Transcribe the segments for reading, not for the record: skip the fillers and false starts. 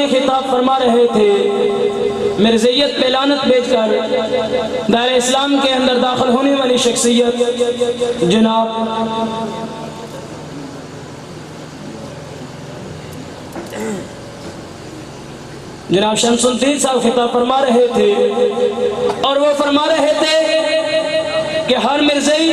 واضح خطاب فرما رہے تھے، مرزیت پہ لعنت بھیج کر دائرہ اسلام کے اندر داخل ہونے والی شخصیت جناب شمس الدین صاحب خطاب فرما رہے تھے، اور وہ فرما رہے تھے کہ ہر مرزئی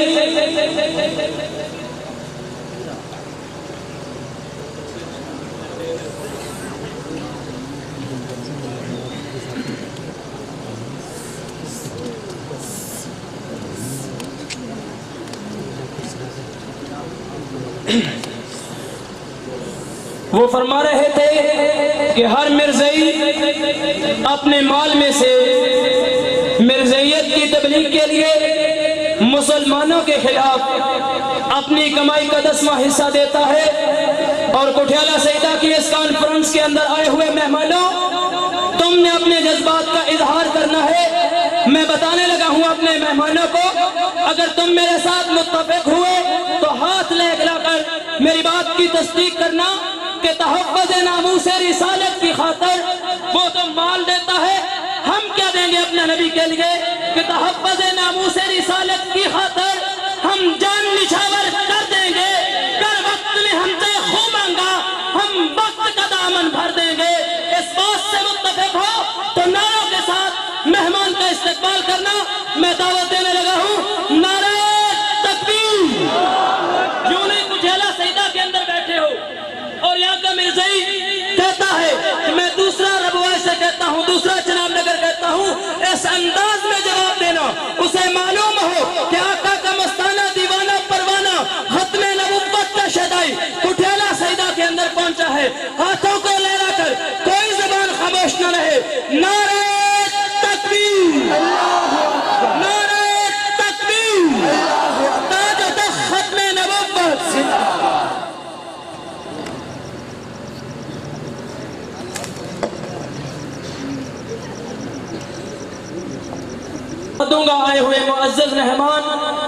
وہ فرما رہے تھے کہ ہر مرزئی اپنے مال میں سے مرزیت کی تبلیغ کے لیے مسلمانوں کے خلاف اپنی کمائی کا 10واں حصہ دیتا ہے۔ اور کٹھیالہ سیدہ کی اس کانفرنس کے اندر آئے ہوئے مہمانوں، تم نے اپنے جذبات کا اظہار کرنا ہے۔ میں بتانے لگا ہوں اپنے مہمانوں کو، اگر تم میرے ساتھ متفق ہوئے تو ہاتھ لے کر میری بات کی تصدیق کرنا کہ تحفظ ناموس رسالت کی خاطر وہ تو مال دیتا ہے، ہم کیا دیں گے اپنے نبی کے لیے کہ تحفظ ناموس رسالت کی خاطر ہم جان نچھاور کر دیں گے۔ کر وقت میں ہم سے خون مانگا، ہم وقت کا دامن بھر دیں گے۔ اس بات سے متفق ہو تو نعروں کے ساتھ مہمان کا استقبال کرنا۔ میں دعوت دینے لگا ہوں، نعرہ تکبیر۔ یوں نہیں کٹھیالہ سیدہ کے اندر بیٹھے ہو اور یہاں کا مرزئی کہتا ہے کہ میں دوسرا ربوائے سے کہتا ہوں، دوسرا جناب نگر کہتا ہوں، اس انداز میں جواب دینا۔ اسے معلوم ہو کہ آقا کا مستانہ دیوانہ پروانہ ختم نبوت کا شدائی کٹھیالہ سیدہ کے اندر پہنچا ہے۔ ہاتھوں کو لہرا کر کوئی زبان خاموش نہ رہے۔ نعرہ تکبیر، نعرہ تکبیر، تاج و تخت ختم نبوت۔ دوں گا آئے ہوئے معزز مہمان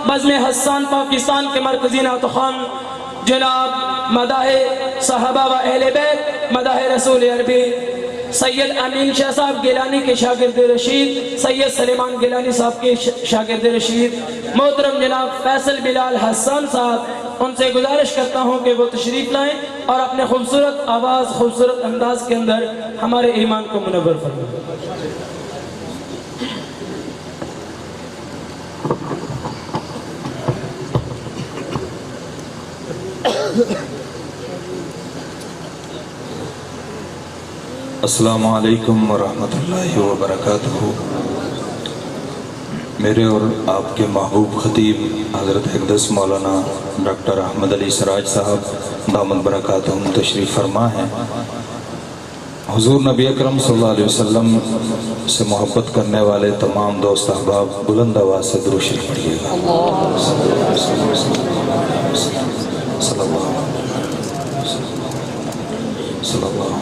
بزم حسان پاکستان کے مرکزی نعت خوان جناب مداح صحابہ و اہل بیت، مداح رسول عربی سید امین شاہ صاحب گیلانی کے شاگرد رشید، سید سلیمان گیلانی صاحب کے شاگرد رشید، محترم جناب فیصل بلال حسان صاحب، ان سے گزارش کرتا ہوں کہ وہ تشریف لائیں اور اپنے خوبصورت آواز، خوبصورت انداز کے اندر ہمارے ایمان کو منور فرمائیں۔ السلام علیکم ورحمۃ اللہ وبرکاتہ۔ میرے اور آپ کے محبوب خطیب حضرت اقدس مولانا ڈاکٹر احمد علی سراج صاحب دامت برکاتہم تشریف فرما ہیں۔ حضور نبی اکرم صلی اللہ علیہ وسلم سے محبت کرنے والے تمام دوست احباب بلند آواز سے درود شریف پڑھیے گا۔ صلی اللہ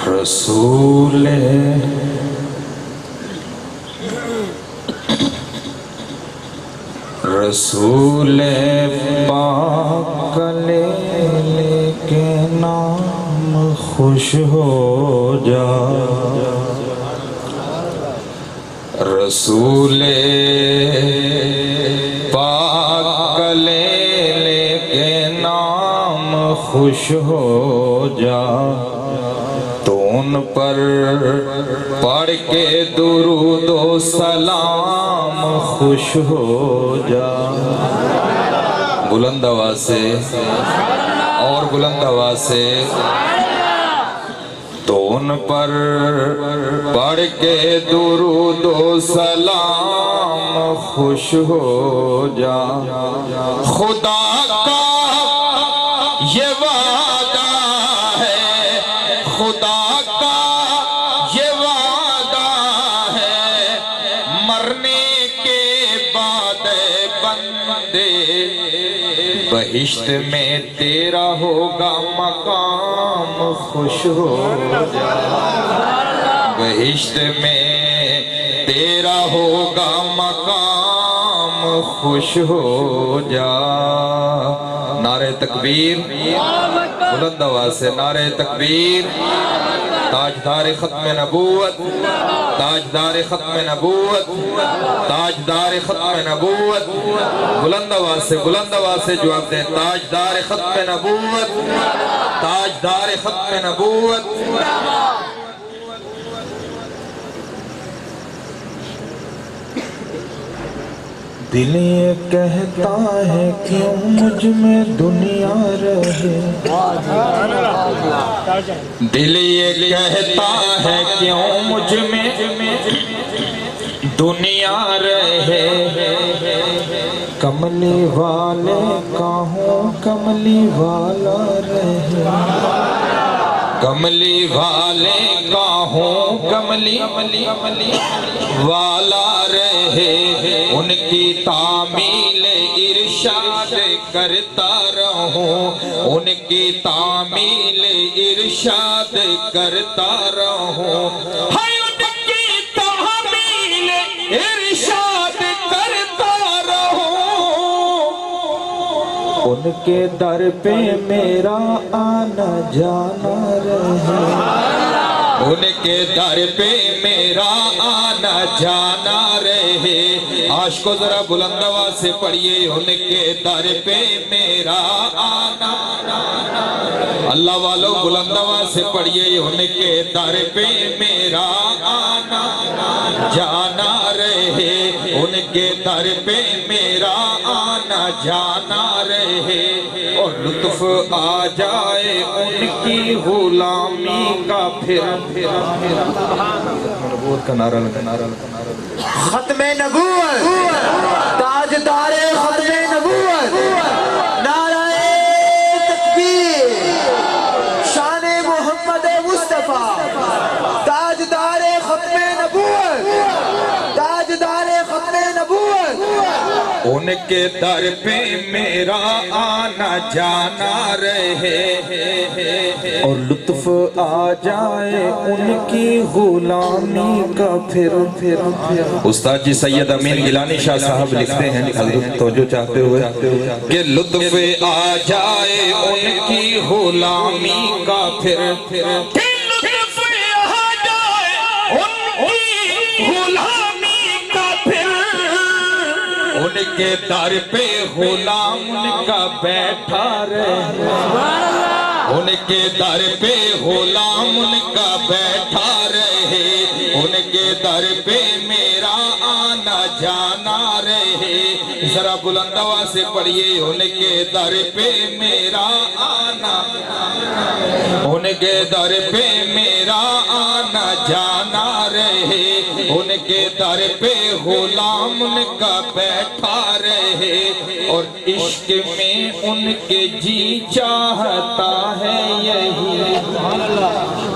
رسول رسول پاک لے کے نام خوش ہو جا، رسول پاک لے کے نام خوش ہو جا، تو ان پر پڑھ کے درود و سلام خوش ہو جا۔ بلند آواز سے اور بلند آواز سے، تو ان پر پڑھ کے درود و سلام خوش ہو جا۔ خدا کا یہ وعدہ ہے، خدا کا یہ وعدہ ہے، مرنے کے بعد بندے بہشت میں تیرا ہوگا مقام خوش ہو جا، بہشت میں تیرا ہوگا مقام خوش ہو جا۔ نعرہ تکبیر، بلند آواز سے نعرہ تکبیر۔ تاجدار ختم نبوت، تاجدار ختم نبوت، تاجدار ختم نبوت، بلند آواز سے جواب دیں، تاجدار ختم نبوت، تاجدار ختم نبوت۔ دل یہ کہتا ہے کیوں مجھ میں دنیا رہے، دل یہ کہتا ہے کیوں مجھ میں دنیا رہے، کملی والے کا ہوں کملی والا رہے، کملی والے کا ہوں کملی والا رہے، ان کی تعمیل ارشاد کرتا رہوں، ان کی تعمیل ارشاد کرتا رہوں، ان کی تعمیل ارشاد کرتا رہوں، ان کے در پہ میرا آنا جانا رہے، ان کے در پہ میرا آنا جانا رہے۔ عاشقو ذرا بلند آواز سے پڑھیے، ان کے در پہ میرا آنا، اللہ والو بلند آواز سے پڑھیے، ان کے در پہ میرا آنا جانا رہے، ان کے در پہ میرا آنا جانا رہے، اور لطف آ جائے ان کی غلامی کا پھر نبوت کا نعرہ ختم نبوت، تاجدار ختم نبوت، نعرہ تکبیر، شان محمد مصطفیٰ، تاجدار ختم نبوت، تاجدار ختم نبوت، ان کے در پہ میرا آنا جانا رہے، اور لطف آ جائے ان کی غلامی کا پھر۔ استاد جی سید امین گیلانی شاہ صاحب لکھتے ہیں، حضرت توجہ چاہتے ہوئے، کہ لطف آ جائے ان کی غلامی کا پھر، کہ لطف آ جائے ان کی غلامی کا پھر، ان کے در پہ غلام ان کا بیٹھا رہے، ان کے در پہ غلام ان کا بیٹھا رہے، ان کے در پہ میرا آنا جانا رہے، ذرا بلند آواز سے پڑھیے، ان کے در پہ میرا آنا، ان کے در پہ میرا آنا جانا رہے، ان کے در پہ غلام ان کا بیٹھا رہے، اور عشق میں ان کے جی چاہتا ہے یہی،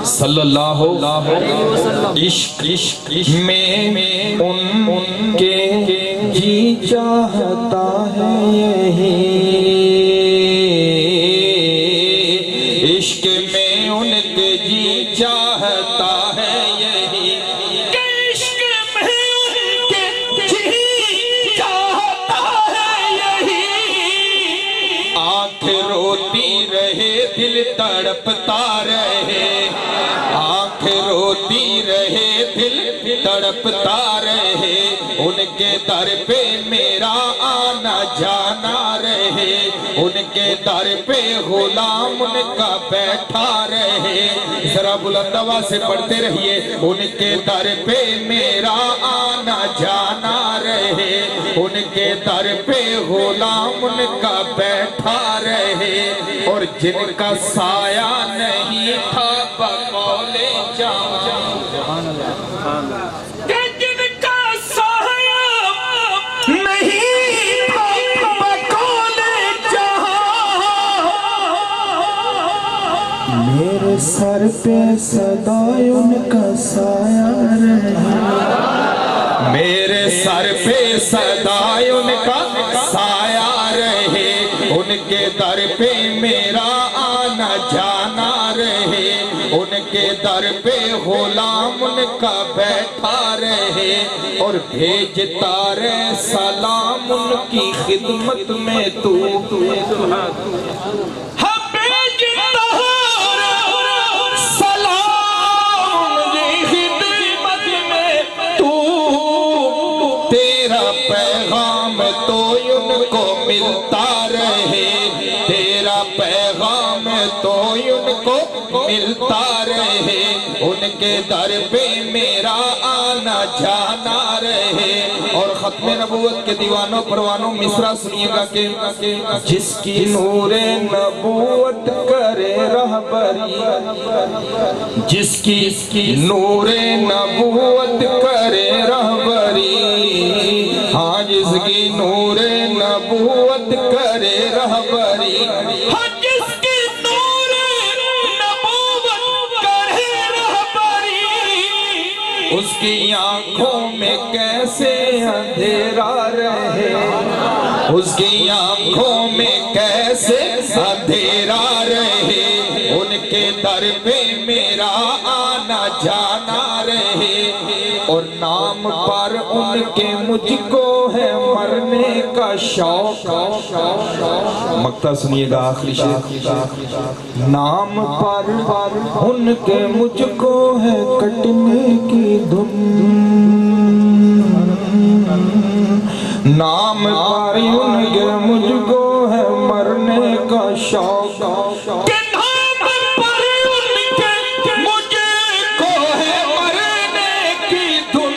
صلی اللہ علیہ وسلم، عشق میں ان کے جی چاہتا ہے یہی، عشق میں ان کے جی چاہتا ہے یہی، عشق میں ان کے جی چاہتا ہے یہی، آنکھ روتی رہے دل تڑپتا رہے، آنکھ روتی رہے دل تڑپتا رہے، ان کے در پہ میرا آنا جانا رہے، ان کے در پہ غلام ان کا بیٹھا رہے، ذرا بلند آواز سے پڑھتے رہیے، ان کے در پہ میرا آنا جانا رہے، ان کے در پہ غلام ان کا بیٹھا رہے، اور جن کا سایہ نہیں تھا بقول جہاں، کہ جن کا سایہ نہیں تھا بقول جہاں، میرے سر پہ سدا ان کا سایہ رہے، میرے سر پہ سدا ان کا سایہ رہے، ان کے در پہ میرا آنا جانا رہے، ان کے در پہ غلام ان کا بیٹھا رہے، اور بھیجتا رہے سلام ان کی خدمت میں تو، پیغام تو ان کو ملتا رہے، تیرا پیغام تو ان کو ملتا رہے، ان کے در پہ میرا آنا جانا رہے۔ اور ختم نبوت کے دیوانوں پروانوں مصرع سنیے گا کہ جس کی نور نبوت کرے رہبری، جس کی نور نبوت کرے رہبری، ہاں جس کی نور نبوت کرے رہبری، ہاں جس کی نور نبوت کرے رہبری، اس کی آنکھوں میں کیسے اندھیرا رہے، اس کی آنکھوں میں کیسے اندھیرا رہے، ان کے در پہ میرا آنا جانا رہے، اور نام پر ان کے مجھ کو ہے مرنے کا شوق۔ مقطع سنیے گا آخری شعر، نام پر ان کے مجھ کو ہے کٹنے کی دھن، نام پر ان کے مجھ کو ہے مرنے کا شوق، کہ نام پر ان کے مجھ کو ہے مرنے کی دھن،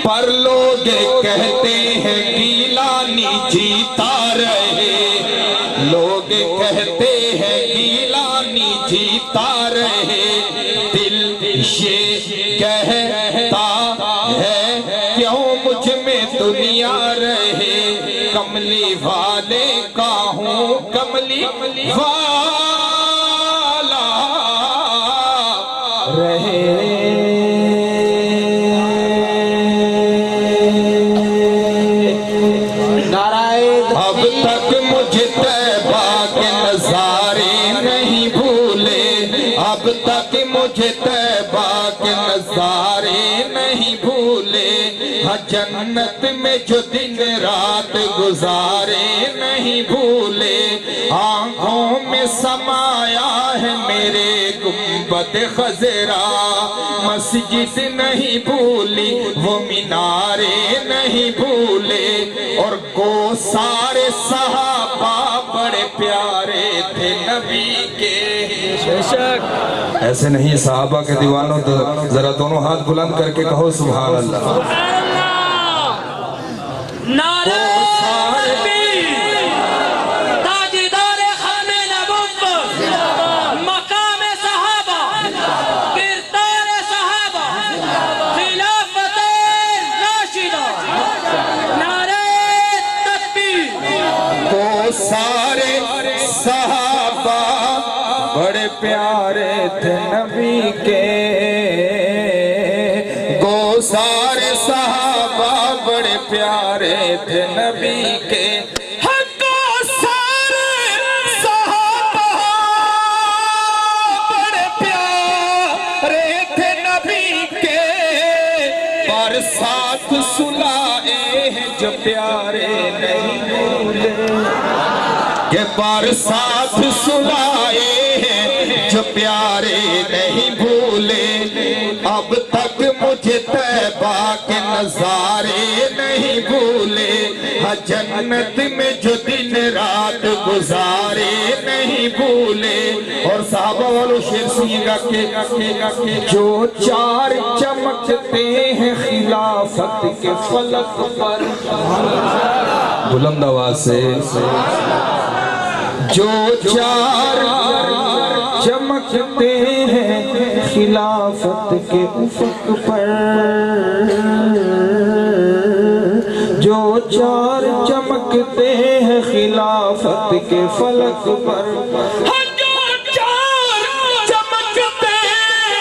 پر لوگ کہتے ہیں گیلانی جیتا رہے، لوگ کہتے ہیں گیلانی جیتا رہے، دل یہ کہتا ہے کیوں مجھ میں دنیا رہے، کملی والے کا ہوں کملی والا رہے۔ اب تک مجھے طیبہ کے نظارے نہیں بھولے، اب تک مجھے طیبہ کے نظارے نہیں بھولے، ہاں جنت میں جو دن رات گزارے نہیں بھولے، آنکھوں میں سمایا ہے میرے گنبد خضرا، مسجد نہیں بھولی وہ مینارے نہیں بھولے، اور کو سارے صحابہ بڑے پیارے تھے نبی کے۔ ایسے نہیں صحابہ کے دیوانوں تو ذرا دونوں ہاتھ بلند کر کے کہو سبحان اللہ۔ نعرہ تکبیر، تاجدار خان نبوت، مقام صحابہ، کردار صحابہ، خلافت راشدہ، نعرہ تکبیر۔ وہ سارے صحابہ بڑے پیارے تھے نبی کے، وہ سارے صحابہ بڑے پیارے تھے نبی کے، وہ سارے صحابہ بڑے پیارے تھے نبی کے، پر ساتھ سلائے ہیں جو پیارے نہیں بھولے، کہ پر ساتھ سلائے ہیں جو پیارے نہیں بھولے، اب تک مجھے طیبہ کے نظارے نہیں بھولے، ہاں جنت میں جو دن رات گزارے نہیں بھولے۔ اور صحابہ والوں شعر سنیے گا کہ جو چار چمکتے ہیں خلافت کے فلک پر، بلند آواز سے، جو چار چمکتے ہیں خلافت کے افق پر، جو چار چمکتے ہیں خلافت کے فلک پر، جو چار چمکتے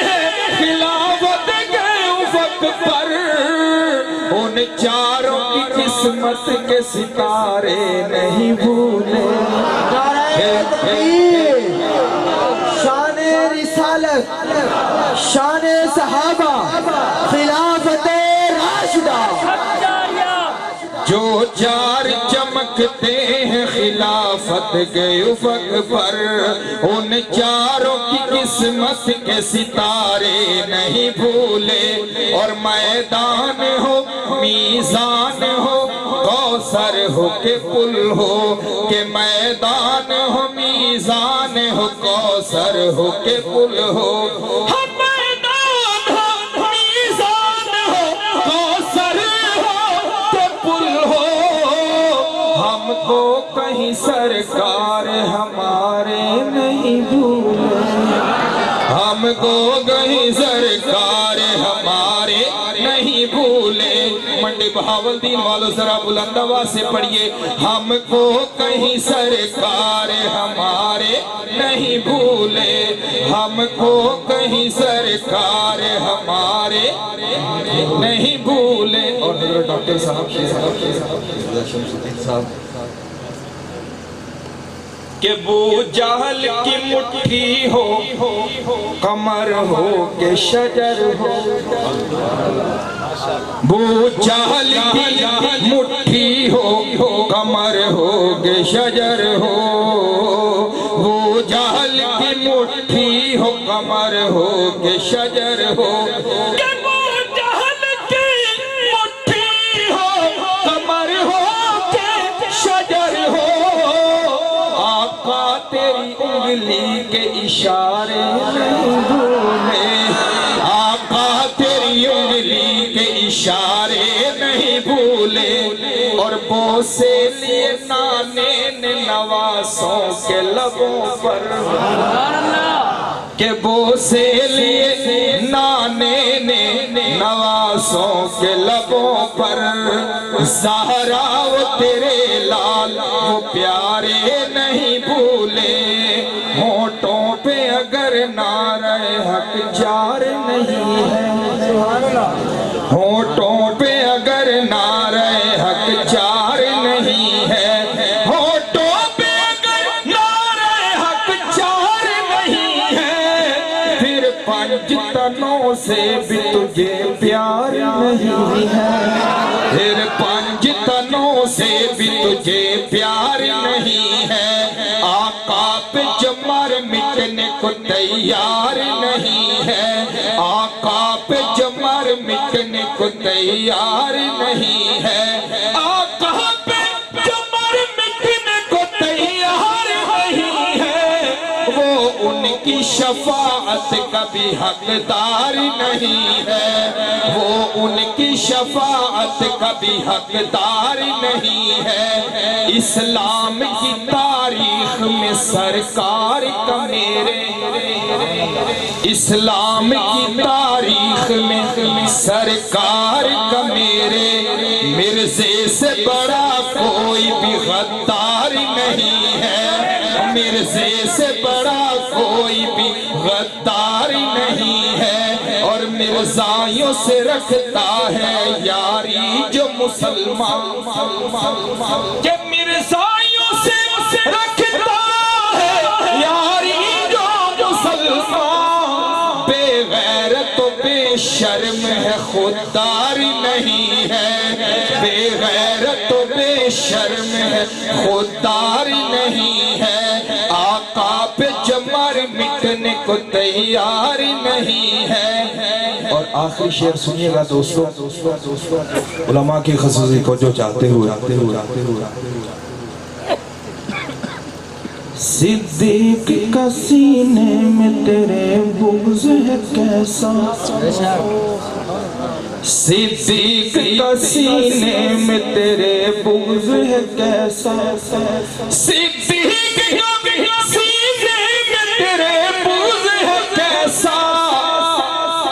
ہیں خلافت کے افق پر، ان چاروں کی قسمت کے ستارے نہیں بھولے۔ شان رسالت، شان صحابہ، خلافت راشدہ، جو چار چمک چمکتے ہیں خلافت کے افق پر، ان چاروں کی قسمت کے ستارے نہیں بھولے، اور میدان ہو میزان ہو کوثر ہو کہ پل ہو، کہ میدان ہو میزان ہو کوثر ہو کہ پل ہو، ہم میدان ہو میزان ہو کوثر ہو کہ پل ہو، ہم کو کہیں سرکار ہمارے نہیں بھولے، ہم کو کہیں سرکار ہمارے نہیں بھولے۔ منڈی بہاولدین والوں ذرا بلند آواز سے پڑھیے، ہم کو کہیں سرکار ہمارے نہیں بھولے، ہم کو کہیں سرکار ہمارے نہیں بھولے۔ اور حضرت ڈاکٹر صاحب کہ بو جہل کی مٹھی ہو قمر ہو کہ شجر ہو، بو جہل کی مٹھی ہو قمر ہو کہ شجر ہو، بو جہل کی مٹھی ہو قمر ہو کہ شجر ہو، کہ بو جہل کی مٹھی ہو قمر ہو کہ شجر ہو، آقا تیری انگلی کے اشارے نہیں بھولے، آقا تیری انگلی کے اشارے نہیں بھولے، اور بوسے لیے نانے نے نواسوں کے لبوں پر، کہ بوسے لیے نانے نے نواسوں کے لبوں پر، زہرا وہ تیرے لال وہ پیارے نہیں بھولے، ہونٹوں پہ اگر نعرہ حق جار نہیں ہے، ہونٹوں پہ اگر نعرہ حق جار نہیں ہے، ہونٹوں پہ اگر نعرہ حق جار نہیں ہے، پھر پنج تنوں سے بھی تجھے پیار نہیں ہے، پھر پنج تنوں سے بھی تجھے پیار نہیں ہے، آقا پہ جمر مٹنے کو تیار نہیں ہے، آقا پہ جمر مٹنے کو تیار نہیں ہے، آقا پہ جمر مٹنے کو تیار نہیں ہے، وہ ان کی شفاعت کا بھی حقدار نہیں ہے، وہ ان کی شفاعت کا بھی حقدار نہیں ہے، اسلام کی تاریخ میں سرکار کا میرے، اسلام کی تاریخ میں سرکار کا میرے، مرزے سے بڑا کوئی بھی غدار نہیں ہے، مرزے سے بڑا کوئی بھی غدار نہیں ہے، اور مرزائیوں سے رکھتا ہے یاری جو مسلمان، کہ مرزائیوں سے رکھتا ہے یاری جو مسلمان، بے غیرت و بے شرم ہے خوددار نہیں ہے، بے غیرت و بے شرم ہے خوددار نہیں ہے، آقا پہ جمر مٹنے کو تیار نہیں ہے۔ اور آخری شعر سنیے گا دوستو، علماء کی خصوصی کو جو چاہتے ہوئے، صدیق کا سینے میں تیرے بغض ہے کیسا، صدیق کا سینے میں تیرے بغض ہے کیسا، صدیق کا سینے میں تیرے بغض ہے کیسا،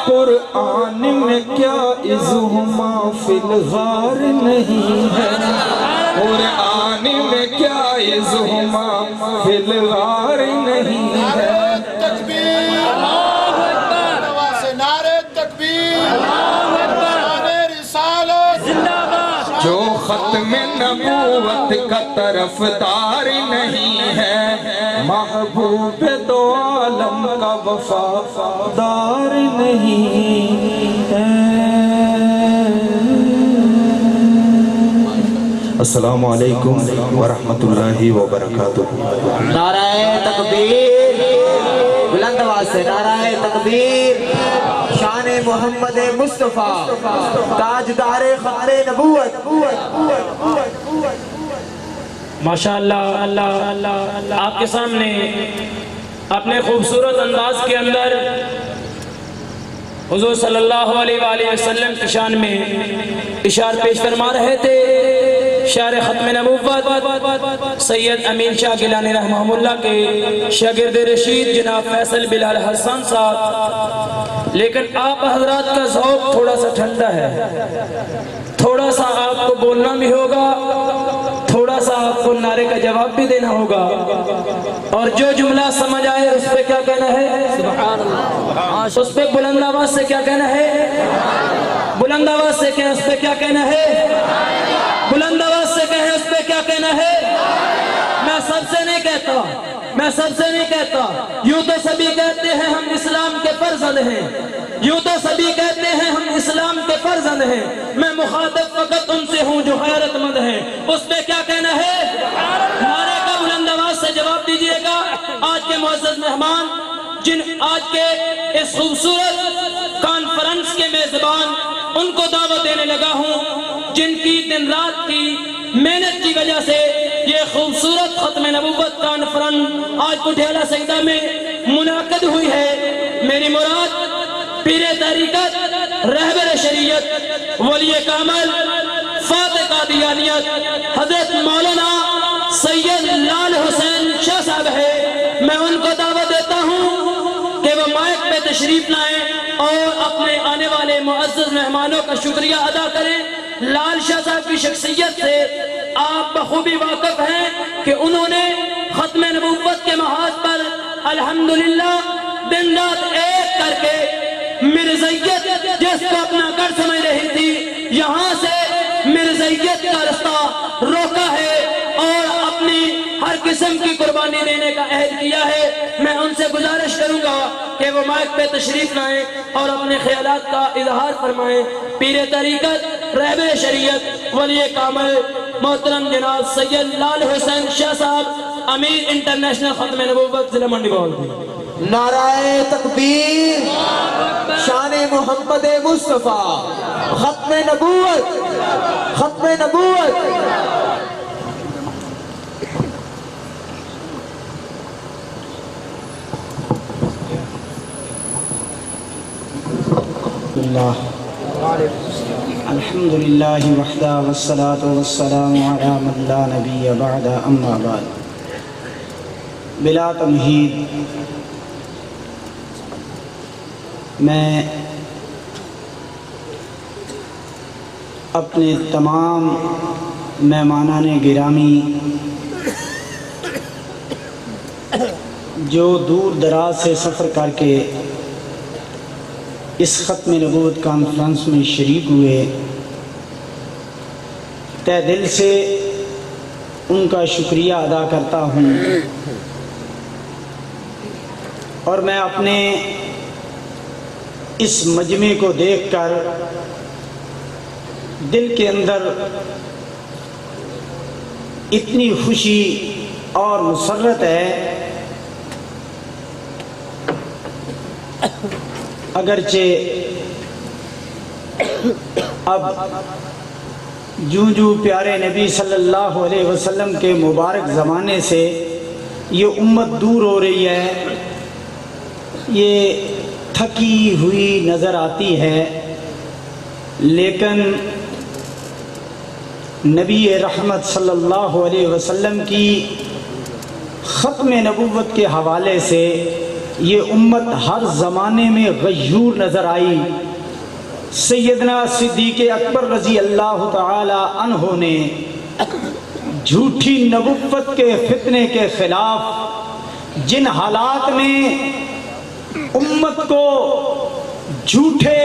قرآن میں کیا اذہما فی الغار نہیں ہے، قرآن میں کیا اذہما فی الغار نہیں ہے، نعرہ تکبیر، نعرہ رسالت، جو ختم نبوت کا طرفدار نہیں ہے، محبوب دو عالم کا وفادار نہیں ہے۔ السلام علیکم ورحمۃ اللہ وبرکاتہ۔ نعرہ تکبیر، بلند آواز سے نعرہ تکبیر۔ شان محمد مصطفیٰ تاجدار ختم نبوت۔ ماشاءاللہ آپ کے سامنے اپنے خوبصورت انداز کے اندر حضور صلی اللہ علیہ وآلہ وسلم کی شان میں اشعار پیش فرما رہے تھے شاعر ختم نبوت سید امین شاہ گیلانی رحمہ اللہ کے شاگرد رشید جناب فیصل بلال حسن صاحب، لیکن آپ حضرات کا ذوق تھوڑا سا ٹھنڈا ہے، تھوڑا سا آپ کو بولنا بھی ہوگا، تھوڑا سا آپ کو نعرے کا جواب بھی دینا ہوگا، اور جو جملہ سمجھ آئے اس پہ کیا کہنا ہے؟ سبحان اللہ۔ اس پہ بلند آواز سے کیا کہنا ہے؟ بلند آواز سے کہیں اس پہ کیا کہنا ہے؟ بلند آواز سے کہیں اس پہ کیا کہنا ہے؟ میں سب سے نہیں کہتا، میں سب سے نہیں کہتا، یوں تو سبھی کہتے ہیں ہم اسلام کے فرزند ہیں، یوں تو سبھی کہتے ہیں ہم اسلام کے فرزند ہیں، میں مخاطب فقط ان سے ہوں جو غیرت مند ہیں، اس پہ کیا کہنا ہے؟ نعرے کا بلند آواز سے جواب دیجئے گا۔ آج کے معزز مہمان جن آج کے اس خوبصورت کانفرنس کے میزبان، ان کو دعوت دینے لگا ہوں جن کی دن رات کی محنت کی وجہ سے یہ خوبصورت ختم نبوت کانفرنس آج پٹھیالہ سیدہ میں منعقد ہوئی ہے۔ میری مراد پیر طریقت، رہبر شریعت، ولی کامل، فاتح قادیانیت حضرت مولانا سید لال حسین شاہ صاحب ہے۔ میں ان کو دعوت دیتا ہوں کہ وہ مائک پہ تشریف لائیں اور اپنے آنے والے معزز مہمانوں کا شکریہ ادا کریں۔ لال شاہ صاحب کی شخصیت سے آپ بخوبی واقف ہیں کہ انہوں نے ختم نبوت کے محاذ پر الحمدللہ دن رات ایک کر کے مرزائیت جس کو اپنا گھر سمجھ رہی تھی، یہاں سے مرزائیت کا رستہ روکا ہے اور اپنی ہر قسم کی قربانی دینے کا عہد کیا ہے۔ میں ان سے گزارش کروں گا کہ وہ مائک پہ تشریف لائیں اور اپنے خیالات کا اظہار فرمائیں۔ پیر طریقت، رہبر شریعت، ولی کامل محترم جناب سید لال حسین شاہ صاحب، امیر انٹرنیشنل ختم نبوت ضلع منڈی بہاولپور۔ نعرہ تکبیر، شان محمد مصطفیٰ ختم نبوت، ختم نبوت۔ الحمدللہ وحدہ والصلاة والسلام علی من لا نبی بعد اما بعد۔ بلا تمہید میں اپنے تمام مہمانان گرامی جو دور دراز سے سفر کر کے اس ختم نبوت کانفرنس میں شریک ہوئے، تہ دل سے ان کا شکریہ ادا کرتا ہوں، اور میں اپنے اس مجمع کو دیکھ کر دل کے اندر اتنی خوشی اور مسرت ہے، اگرچہ اب جوں پیارے نبی صلی اللہ علیہ وسلم کے مبارک زمانے سے یہ امت دور ہو رہی ہے، یہ تھکی ہوئی نظر آتی ہے، لیکن نبی رحمت صلی اللہ علیہ وسلم کی ختم نبوت کے حوالے سے یہ امت ہر زمانے میں غیور نظر آئی۔ سیدنا صدیق اکبر رضی اللہ تعالی عنہ نے جھوٹی نبوت کے فتنے کے خلاف جن حالات میں امت کو جھوٹے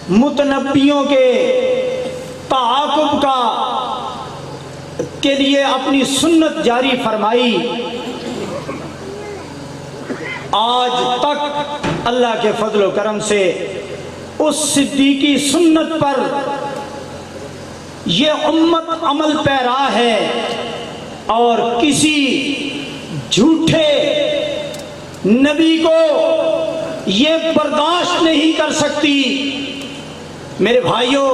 متنبیوں کے تعاقب کے لیے اپنی سنت جاری فرمائی، آج تک اللہ کے فضل و کرم سے اس صدیقی سنت پر یہ امت عمل پیرا ہے اور کسی جھوٹے نبی کو یہ برداشت نہیں کر سکتی۔ میرے بھائیوں،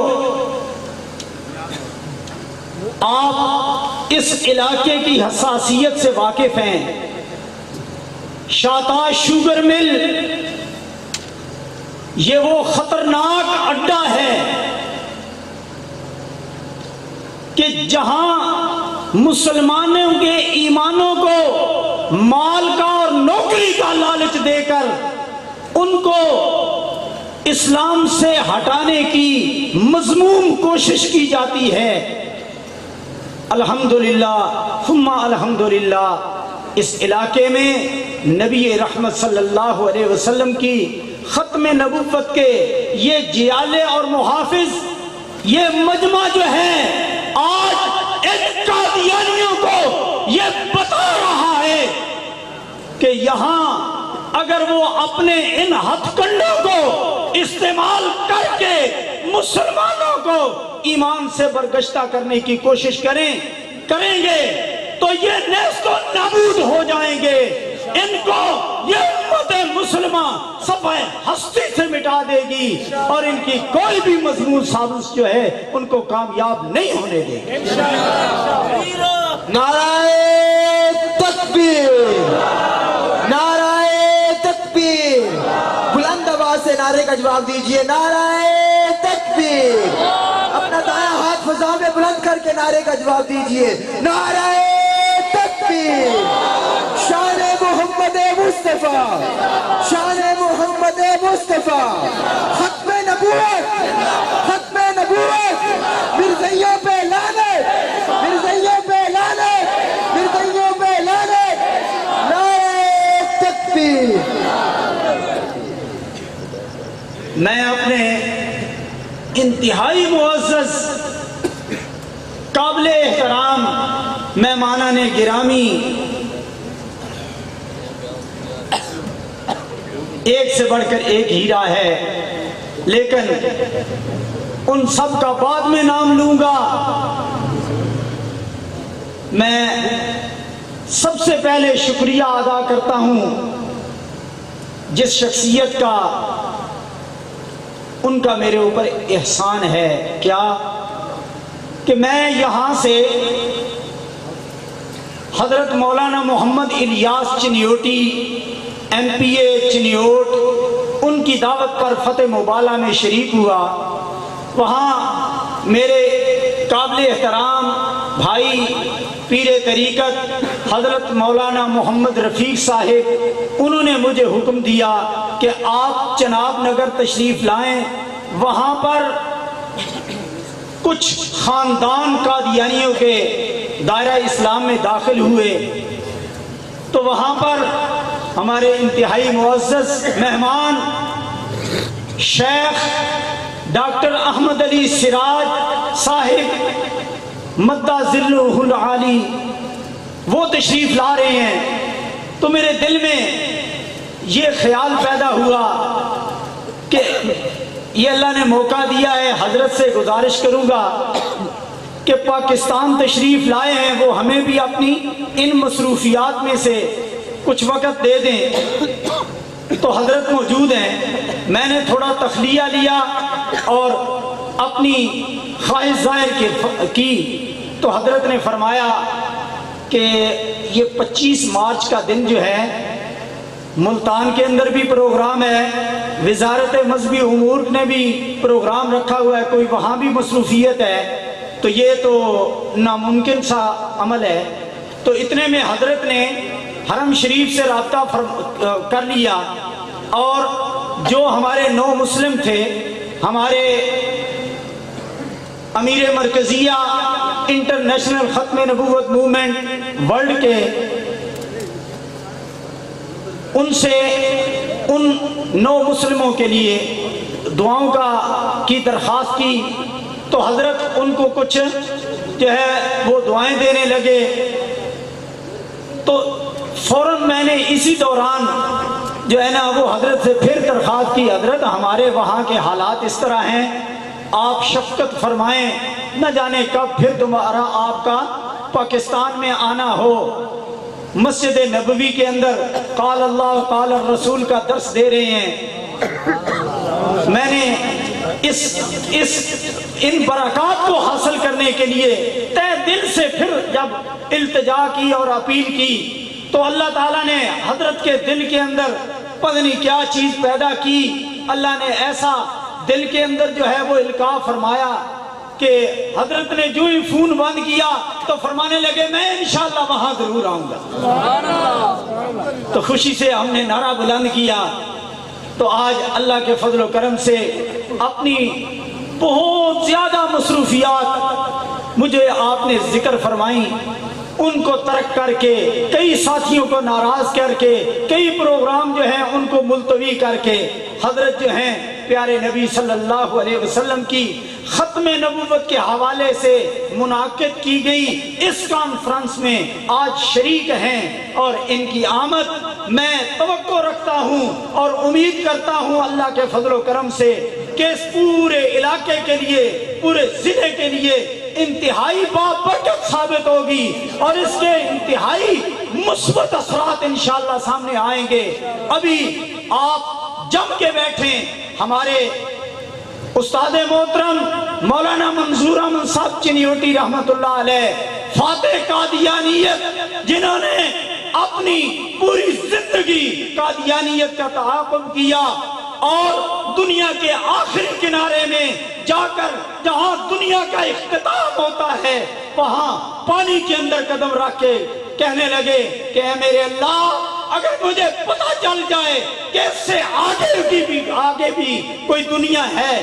آپ اس علاقے کی حساسیت سے واقف ہیں۔ شاتاش شوگر مل یہ وہ خطرناک اڈا ہے کہ جہاں مسلمانوں کے ایمانوں کو مال کا اور نوکری کا لالچ دے کر ان کو اسلام سے ہٹانے کی مذموم کوشش کی جاتی ہے۔ الحمدللہ ثم الحمدللہ اس علاقے میں نبی رحمت صلی اللہ علیہ وسلم کی ختم نبوت کے یہ جیالے اور محافظ، یہ مجمع جو ہے آج ان قادیانیوں کو یہ بتا رہا ہے کہ یہاں اگر وہ اپنے ان ہتھ کنڈوں کو استعمال کر کے مسلمانوں کو ایمان سے برگشتہ کرنے کی کوشش کریں گے تو یہ نیست و نابود ہو جائیں گے۔ ان کو یہ امت مسلمہ صفحہ ہستی سے مٹا دے گی اور ان کی کوئی بھی مضمون سازش جو ہے ان کو کامیاب نہیں ہونے دے گی۔ نعرہ تکبیر، نعرہ تکبیر، بلند آواز سے نعرے کا جواب دیجئے، نعرہ تکبیر۔ اپنا دائیں ہاتھ فضا میں بلند کر کے نعرے کا جواب دیجئے، نعرہ تکبیر۔ شان محمد مصطفیٰ، شان محمد مصطفیٰ، ختم نبوت، ختم نبوت، مرزائیوں پہ لعنت، مرزائیوں پہ لعنت، مرزائیوں پہ لعنت، نعرہ تکبیر۔ میں اپنے انتہائی معزز قابل احترام مہمانان گرامی ایک سے بڑھ کر ایک ہیرا ہے، لیکن ان سب کا بعد میں نام لوں گا۔ میں سب سے پہلے شکریہ ادا کرتا ہوں جس شخصیت کا ان کا میرے اوپر احسان ہے، کیا کہ میں یہاں سے حضرت مولانا محمد الیاس چنیوٹی ایم پی اے چنیوٹ ان کی دعوت پر فتح مبالہ میں شریک ہوا۔ وہاں میرے قابل احترام بھائی پیر طریقت حضرت مولانا محمد رفیق صاحب انہوں نے مجھے حکم دیا کہ آپ چناب نگر تشریف لائیں، وہاں پر کچھ خاندان قادیانیوں کے دائرہ اسلام میں داخل ہوئے، تو وہاں پر ہمارے انتہائی معزز مہمان شیخ ڈاکٹر احمد علی سراج صاحب مدہ ذلہ العالی وہ تشریف لا رہے ہیں، تو میرے دل میں یہ خیال پیدا ہوا کہ یہ اللہ نے موقع دیا ہے، حضرت سے گزارش کروں گا کہ پاکستان تشریف لائے ہیں، وہ ہمیں بھی اپنی ان مصروفیات میں سے کچھ وقت دے دیں۔ تو حضرت موجود ہیں، میں نے تھوڑا تخلیہ لیا اور اپنی خواہش ظاہر کی، تو حضرت نے فرمایا کہ یہ 25 مارچ کا دن جو ہے ملتان کے اندر بھی پروگرام ہے، وزارت مذہبی امور نے بھی پروگرام رکھا ہوا ہے، کوئی وہاں بھی مصروفیت ہے، تو یہ تو ناممکن سا عمل ہے۔ تو اتنے میں حضرت نے حرم شریف سے رابطہ کر لیا، اور جو ہمارے 9 مسلم تھے، ہمارے امیر مرکزیہ انٹرنیشنل ختم نبوت موومنٹ ورلڈ کے، ان سے ان 9 مسلموں کے لیے دعاؤں کی درخواست کی، تو حضرت ان کو کچھ جو ہے وہ دعائیں دینے لگے، تو فوراً میں نے اسی دوران جو ہے نا وہ حضرت سے پھر درخواست کی، حضرت ہمارے وہاں کے حالات اس طرح ہیں آپ شفقت فرمائیں، نہ جانے کب پھر دوبارہ آپ کا پاکستان میں آنا ہو۔ مسجد نبوی کے اندر قال اللہ قال الرسول کا درس دے رہے ہیں۔ میں نے ان برکات کو حاصل کرنے کے لیے تہ دل سے پھر جب التجا کی اور اپیل کی تو اللہ تعالیٰ نے حضرت کے دل کے اندر پتہ نہیں کیا چیز پیدا کی۔ اللہ نے ایسا دل کے اندر جو ہے وہ القاء فرمایا کہ حضرت نے جو ہی فون بند کیا تو فرمانے لگے میں انشاءاللہ وہاں ضرور آؤں گا۔ تو خوشی سے ہم نے نعرہ بلند کیا۔ تو آج اللہ کے فضل و کرم سے اپنی بہت زیادہ مصروفیات مجھے آپ نے ذکر فرمائیں، ان کو ترک کر کے، کئی ساتھیوں کو ناراض کر کے، کئی پروگرام جو ہیں ان کو ملتوی کر کے حضرت جو ہیں پیارے نبی صلی اللہ علیہ وسلم کی ختم نبوت کے حوالے سے منعقد کی گئی اس کانفرنس میں آج شریک ہیں، اور ان کی آمد میں توقع رکھتا ہوں اور امید کرتا ہوں اللہ کے فضل و کرم سے کہ اس پورے علاقے کے لیے، پورے ضلع کے لیے انتہائی بابرکت ثابت ہوگی اور اس کے انتہائی مثبت اثرات انشاءاللہ سامنے آئیں گے۔ ابھی آپ جم کے بیٹھیں، ہمارے استاد محترم مولانا منظور احمد صاحب چنیوٹی رحمت اللہ علیہ، فاتح قادیانیت، جنہوں نے اپنی پوری زندگی قادیانیت کا تعاقب کیا اور دنیا کے آخری کنارے میں جا کر جہاں دنیا کا اختتام ہوتا ہے وہاں پانی کے اندر قدم رکھ کے کہنے لگے کہ اے میرے اللہ، اگر مجھے پتہ چل جائے کہ اس سے آگے بھی کوئی دنیا ہے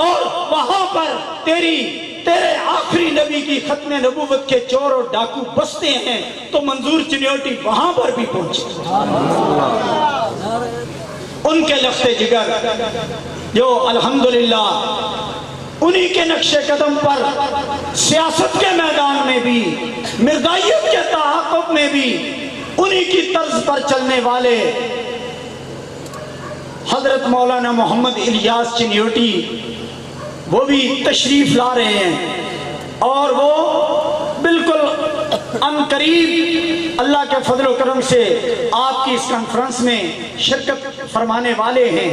اور وہاں پر تیرے آخری نبی کی ختم نبوت کے چور اور ڈاکو بستے ہیں تو منظور چنیوٹی وہاں پر بھی پہنچے۔ ان کے لخت جگر جو الحمدللہ انہی کے نقش قدم پر سیاست کے میدان میں بھی، مرزائیت کے تعاقب میں بھی انہی کی طرز پر چلنے والے حضرت مولانا محمد الیاس چنیوٹی وہ بھی تشریف لا رہے ہیں، اور وہ بالکل ان قریب اللہ کے فضل و کرم سے آپ کی اس کانفرنس میں شرکت فرمانے والے ہیں۔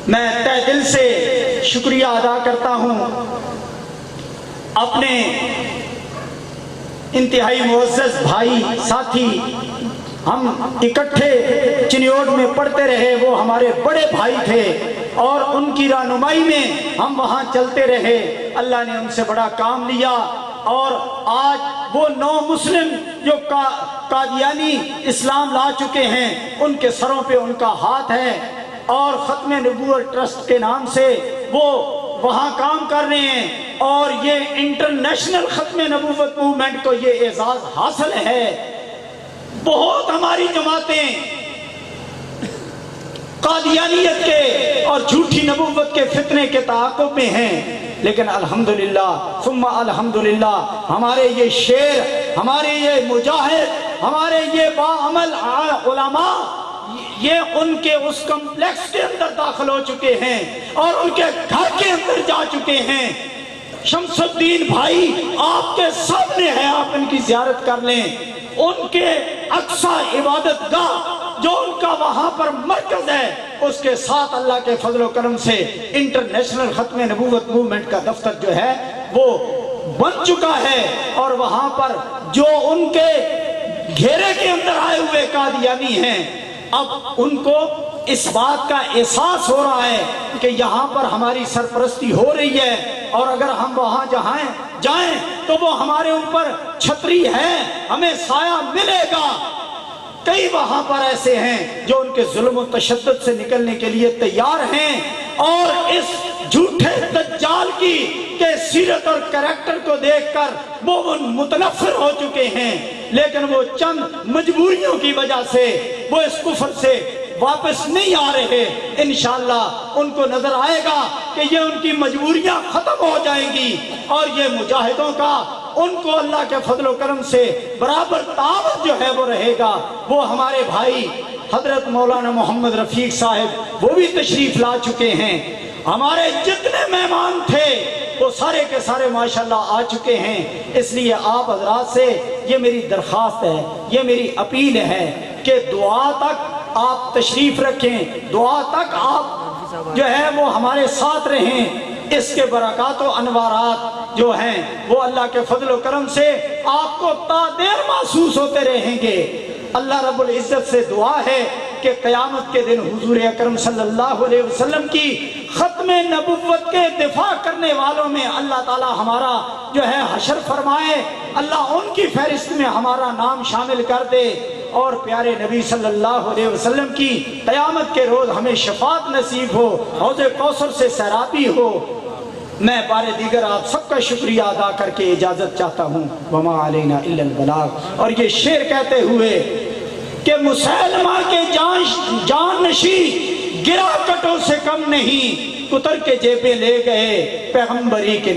میں تہ دل سے شکریہ ادا کرتا ہوں اپنے انتہائی معزز بھائی ساتھی، ہم اکٹھے چنیوٹ میں پڑھتے رہے، وہ ہمارے بڑے بھائی تھے اور ان کی رہنمائی میں ہم وہاں چلتے رہے، اللہ نے ان سے بڑا کام لیا، اور آج وہ 9 مسلم جو قادیانی اسلام لا چکے ہیں ان کے سروں پہ ان کا ہاتھ ہے، اور ختم نبوت ٹرسٹ کے نام سے وہ وہاں کام کر رہے ہیں، اور یہ انٹرنیشنل ختم نبوت موومنٹ کو یہ اعزاز حاصل ہے۔ بہت ہماری جماعتیں قادیانیت کے اور جھوٹی نبوت کے فتنے کے تعاقب میں ہیں، لیکن الحمدللہ ثم الحمدللہ ہمارے یہ شیر، ہمارے یہ مجاہد، ہمارے یہ باعمل علماء، یہ ان کے اس کمپلیکس کے اندر داخل ہو چکے ہیں اور ان کے گھر کے اندر جا چکے ہیں۔ شمس الدین بھائی آپ کے سامنے ہے، آپ ان کی زیارت کر لیں۔ ان کے اقصی عبادت گاہ جو ان کا وہاں پر مرکز ہے، اس کے ساتھ اللہ کے فضل و کرم سے انٹرنیشنل ختم نبوت موومنٹ کا دفتر جو ہے وہ بن چکا ہے، اور وہاں پر جو ان کے گھیرے کے اندر آئے ہوئے قادیانی ہیں، اب ان کو اس بات کا احساس ہو رہا ہے کہ یہاں پر ہماری سرپرستی ہو رہی ہے، اور اگر ہم وہاں جائیں تو وہ ہمارے اوپر چھتری ہے، ہمیں سایہ ملے گا۔ کئی وہاں پر ایسے ہیں جو ان کے ظلم و تشدد سے نکلنے کے لیے تیار ہیں، اور اس جھوٹے دجال کی کہ سیرت اور کریکٹر کو دیکھ کر وہ متنفر ہو چکے ہیں، لیکن وہ چند مجبوریوں کی وجہ سے وہ اس کفر سے واپس نہیں آ رہے۔ انشاءاللہ ان کو نظر آئے گا کہ یہ ان کی مجبوریاں ختم ہو جائیں گی، اور یہ مجاہدوں کا ان کو اللہ کے فضل و کرم سے برابر تعاون جو ہے وہ رہے گا۔ وہ ہمارے بھائی حضرت مولانا محمد رفیق صاحب وہ بھی تشریف لا چکے ہیں، ہمارے جتنے مہمان تھے وہ سارے کے سارے ماشاءاللہ آ چکے ہیں، اس لیے آپ حضرات سے یہ میری درخواست ہے، یہ میری اپیل ہے کہ دعا تک آپ تشریف رکھیں، دعا تک آپ جو ہے وہ ہمارے ساتھ رہیں، اس کے برکات و انوارات جو ہیں وہ اللہ کے فضل و کرم سے آپ کو تا دیر محسوس ہوتے رہیں گے۔ اللہ رب العزت سے دعا ہے کہ قیامت کے دن حضور اکرم صلی اللہ علیہ وسلم کی ختم نبوت کے دفاع کرنے والوں میں اللہ تعالی ہمارا جو ہے حشر فرمائے، اللہ ان کی فہرست میں ہمارا نام شامل کر دے، اور پیارے نبی صلی اللہ علیہ وسلم کی قیامت کے روز ہمیں شفاعت نصیب ہو، حوض کوثر سے سیرابی ہو۔ میں بار دیگر آپ سب کا شکریہ ادا کر کے اجازت چاہتا ہوں، وما علینا الا البلاغ۔ اور یہ شعر کہتے ہوئے کہ مسلمہ کے جان نشی گرا کٹوں سے کم نہیں، کتر کے جیبیں لے گئے پیغمبری کے